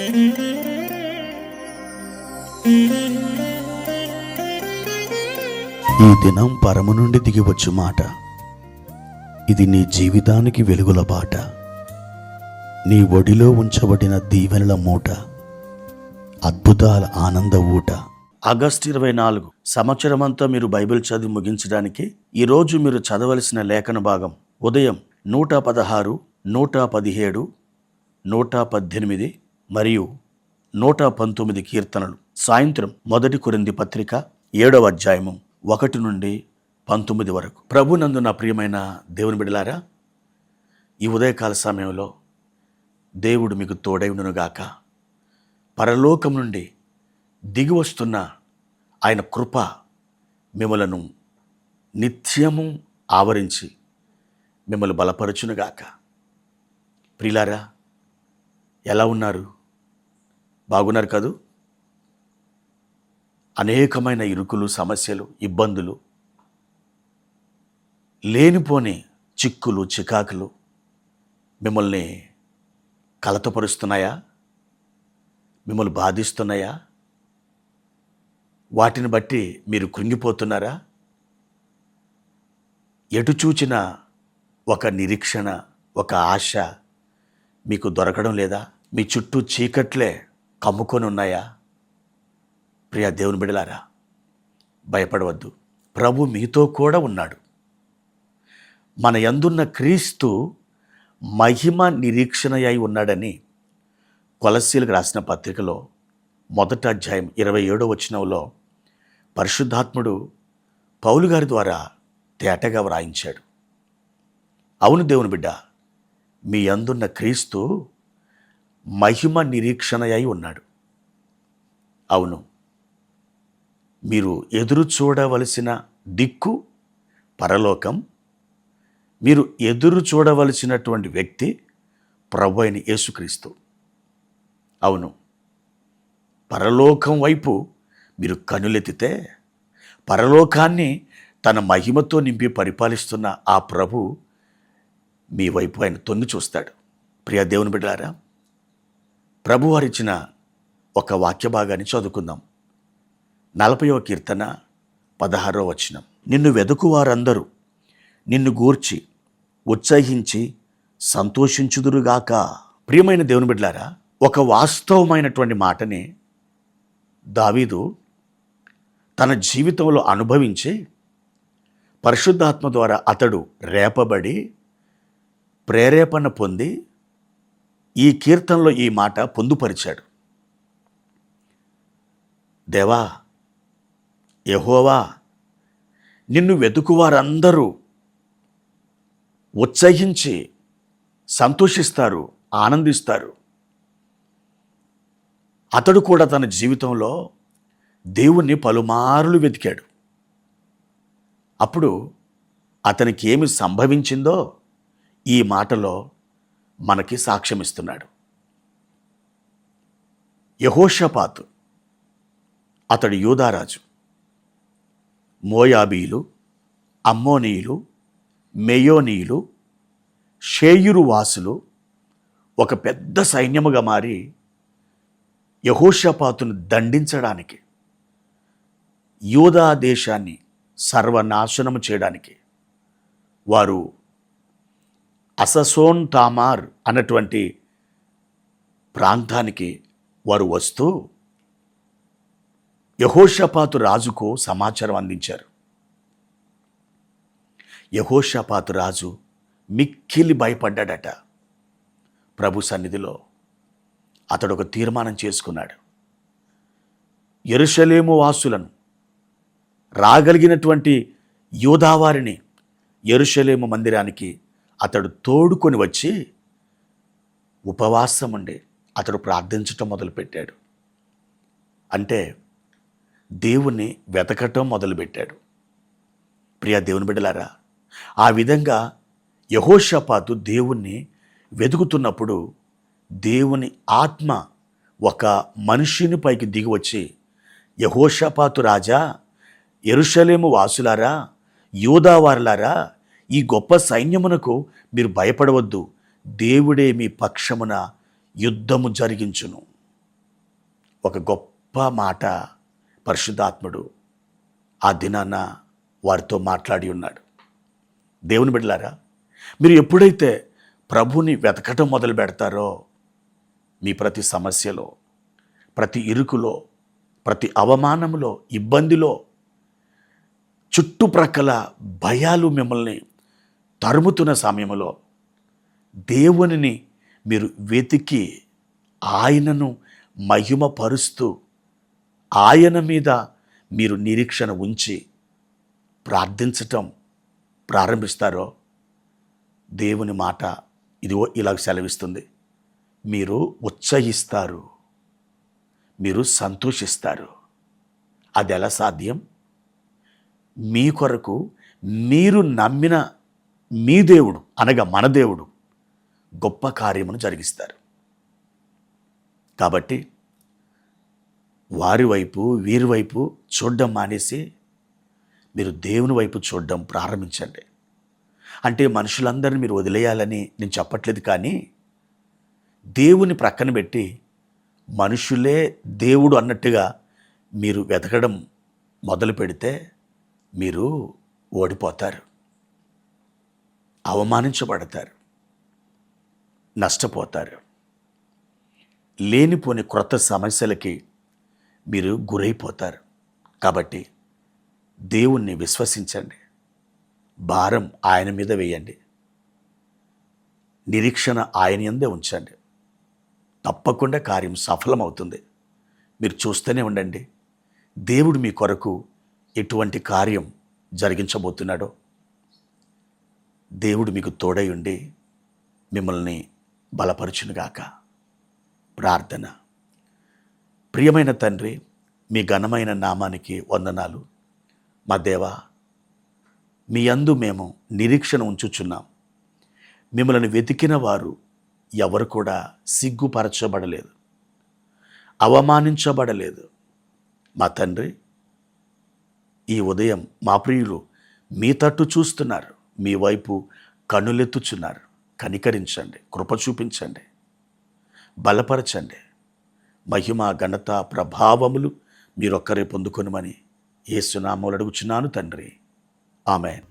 ఈ దినం పరము నుండి దిగివచ్చు మాట. ఇది నీ జీవితానికి వెలుగుల బాట. నీ ఒడిలో ఉంచబడిన దీవెనల మూట, అద్భుతాల ఆనంద ఊట. ఆగస్టు 24 సంవత్సరమంతా మీరు బైబిల్ చదివి ముగించడానికి ఈరోజు మీరు చదవలసిన లేఖన భాగం ఉదయం 116, 117, 118 మరియు 119 కీర్తనలు. సాయంత్రం 1 కొరింథీ పత్రిక 7వ అధ్యాయము 1 నుండి 19 వరకు. ప్రభునందు నా ప్రియమైన దేవుని బిడ్డలారా, ఈ ఉదయకాల సమయంలో దేవుడు మీకు తోడై ఉండునుగాక. పరలోకం నుండి దిగి వస్తున్న ఆయన కృప మిమ్మలను నిత్యము ఆవరించి మిమ్మల్ని బలపరచునుగాక. ప్రియులారా, ఎలా ఉన్నారు? బాగున్నారు కదూ? అనేకమైన ఇరుకులు, సమస్యలు, ఇబ్బందులు, లేనిపోని చిక్కులు, చికాకులు మిమ్మల్ని కలతపరుస్తున్నాయా? మిమ్మల్ని బాధిస్తున్నాయా? వాటిని బట్టి మీరు కృంగిపోతున్నారా? ఎటు చూచిన ఒక నిరీక్షణ, ఒక ఆశ మీకు దొరకడం లేదా? మీ చుట్టూ చీకట్లే కమ్ముకొని ఉన్నాయా? ప్రియ దేవుని బిడ్డలారా, భయపడవద్దు. ప్రభు మీతో కూడా ఉన్నాడు. మన యందున్న క్రీస్తు మహిమ నిరీక్షణ అయి ఉన్నాడని కొలస్సీలకు రాసిన పత్రికలో 1వ అధ్యాయం 27వ వచనంలో పరిశుద్ధాత్ముడు పౌలు గారి ద్వారా తేటగా వ్రాయించాడు. అవును దేవుని బిడ్డ, మీ యందున్న క్రీస్తు మహిమ నిరీక్షణ అయి ఉన్నాడు. అవును, మీరు ఎదురు చూడవలసిన దిక్కు పరలోకం. మీరు ఎదురు చూడవలసినటువంటి వ్యక్తి ప్రభు అయిన యేసుక్రీస్తు. అవును, పరలోకం వైపు మీరు కనులెత్తితే పరలోకాన్ని తన మహిమతో నింపి పరిపాలిస్తున్న ఆ ప్రభు మీ వైపు ఆయన తొంగి చూస్తాడు. ప్రియ దేవుని బిడ్డలారా, ప్రభు వారిచ్చిన ఒక వాక్య భాగాన్ని చదువుకుందాం. 40వ కీర్తన 16వ వచనం. నిన్ను వెదుకు వారందరూ నిన్ను గూర్చి ఉత్సహించి సంతోషించుదురుగాక. ప్రియమైన దేవుని బిడ్డలారా, ఒక వాస్తవమైనటువంటి మాటని దావీదు తన జీవితంలో అనుభవించి పరిశుద్ధాత్మ ద్వారా అతడు రేపబడి ప్రేరేపణ పొంది ఈ కీర్తనలో ఈ మాట పొందుపరిచాడు. దేవా, యెహోవా, నిన్ను వెతుకువారందరూ ఉత్సహించి సంతోషిస్తారు, ఆనందిస్తారు. అతడు కూడా తన జీవితంలో దేవుణ్ణి పలుమార్లు వెతికాడు. అప్పుడు అతనికి ఏమి సంభవించిందో ఈ మాటలో మనకి సాక్ష్యమిస్తున్నాడు. యెహోషాపాతు, అతడు యూదారాజు. మోయాబీలు, అమ్మోనీయులు, మెయోనీయులు, షేయురు వాసులు ఒక పెద్ద సైన్యముగా మారి యెహోషాపాతును దండించడానికి, యూదా దేశాన్ని సర్వనాశనము చేయడానికి వారు అససోన్ తామార్ అన్నటువంటి ప్రాంతానికి వారు వస్తూ యెహోషాపాతు రాజుకు సమాచారం అందించారు. యెహోషాపాతు రాజు మిక్కిలి భయపడ్డాడట. ప్రభు సన్నిధిలో అతడు ఒక తీర్మానం చేసుకున్నాడు. యెరూషలేము వాసులను, రాగలిగినటువంటి యూదావారిని యెరూషలేము మందిరానికి అతడు తోడుకొని వచ్చి ఉపవాసం ఉండి అతడు ప్రార్థించటం మొదలుపెట్టాడు. అంటే దేవుణ్ణి వెతకటం మొదలుపెట్టాడు. ప్రియ దేవుని బిడ్డలారా, ఆ విధంగా యెహోషాపాతు దేవుణ్ణి వెతుకుతున్నప్పుడు దేవుని ఆత్మ ఒక మనిషిని పైకి దిగి వచ్చి, యెహోషాపాతు రాజా, యెరూషలేము వాసులారా, యూదావారులారా, ఈ గొప్ప సైన్యమునకు మీరు భయపడవద్దు, దేవుడే మీ పక్షమున యుద్ధము జరిగించును. ఒక గొప్ప మాట పరిశుద్ధాత్ముడు ఆ దినాన వారితో మాట్లాడి ఉన్నాడు. దేవుని బిడ్డలారా, మీరు ఎప్పుడైతే ప్రభుని వెతకటం మొదలు పెడతారో మీ ప్రతి సమస్యలో, ప్రతి ఇరుకులో, ప్రతి అవమానంలో, ఇబ్బందిలో, చుట్టుప్రక్కల భయాలు మిమ్మల్ని తరుముతున్న సమయంలో దేవునిని మీరు వెతికి ఆయనను మహిమపరుస్తూ ఆయన మీద మీరు నిరీక్షణ ఉంచి ప్రార్థించటం ప్రారంభిస్తారో దేవుని మాట ఇదిగో ఇలాగ సెలవిస్తుంది. మీరు ఉత్సహిస్తారు, మీరు సంతోషిస్తారు. అది ఎలా సాధ్యం? మీ కొరకు మీరు నమ్మిన మీ దేవుడు అనగా మన దేవుడు గొప్ప కార్యమును జరిగిస్తారు. కాబట్టి వారి వైపు వీరి వైపు చూడడం మానేసి మీరు దేవుని వైపు చూడడం ప్రారంభించండి. అంటే మనుషులందరినీ మీరు వదిలేయాలని నేను చెప్పట్లేదు, కానీ దేవుని ప్రక్కన పెట్టి మనుషులే దేవుడు అన్నట్టుగా మీరు వెతకడం మొదలు పెడితే మీరు ఓడిపోతారు, అవమానించబడతారు, నష్టపోతారు. లేనిపోని క్రొత్త సమస్యలకి మీరు గురైపోతారు. కాబట్టి దేవుణ్ణి విశ్వసించండి, భారం ఆయన మీద వేయండి, నిరీక్షణ ఆయన యందే ఉంచండి. తప్పకుండా కార్యం సఫలమవుతుంది. మీరు చూస్తూనే ఉండండి దేవుడు మీ కొరకు ఎటువంటి కార్యం జరిగించబోతున్నాడో. దేవుడు మీకు తోడై ఉండి మిమ్మల్ని బలపరచునుగాక. ప్రార్థన. ప్రియమైన తండ్రి, మీ ఘనమైన నామానికి వందనాలు. మా దేవా, మీ యందు మేము నిరీక్షణ ఉంచుచున్నాం. మిమ్మల్ని వెతికిన వారు ఎవరు కూడా సిగ్గుపరచబడలేదు, అవమానించబడలేదు. మా తండ్రి, ఈ ఉదయం మా ప్రియులు మీ తట్టు చూస్తున్నారు, మీ వైపు కన్నులెత్తుచున్నారు. కనికరించండి, కృప చూపించండి, బలపరచండి. మహిమ, ఘనత, ప్రభావములు మీరొక్కరే పొందుకొనుమని యేసు నామములో అడుగుచున్నాను తండ్రి. ఆమేన్.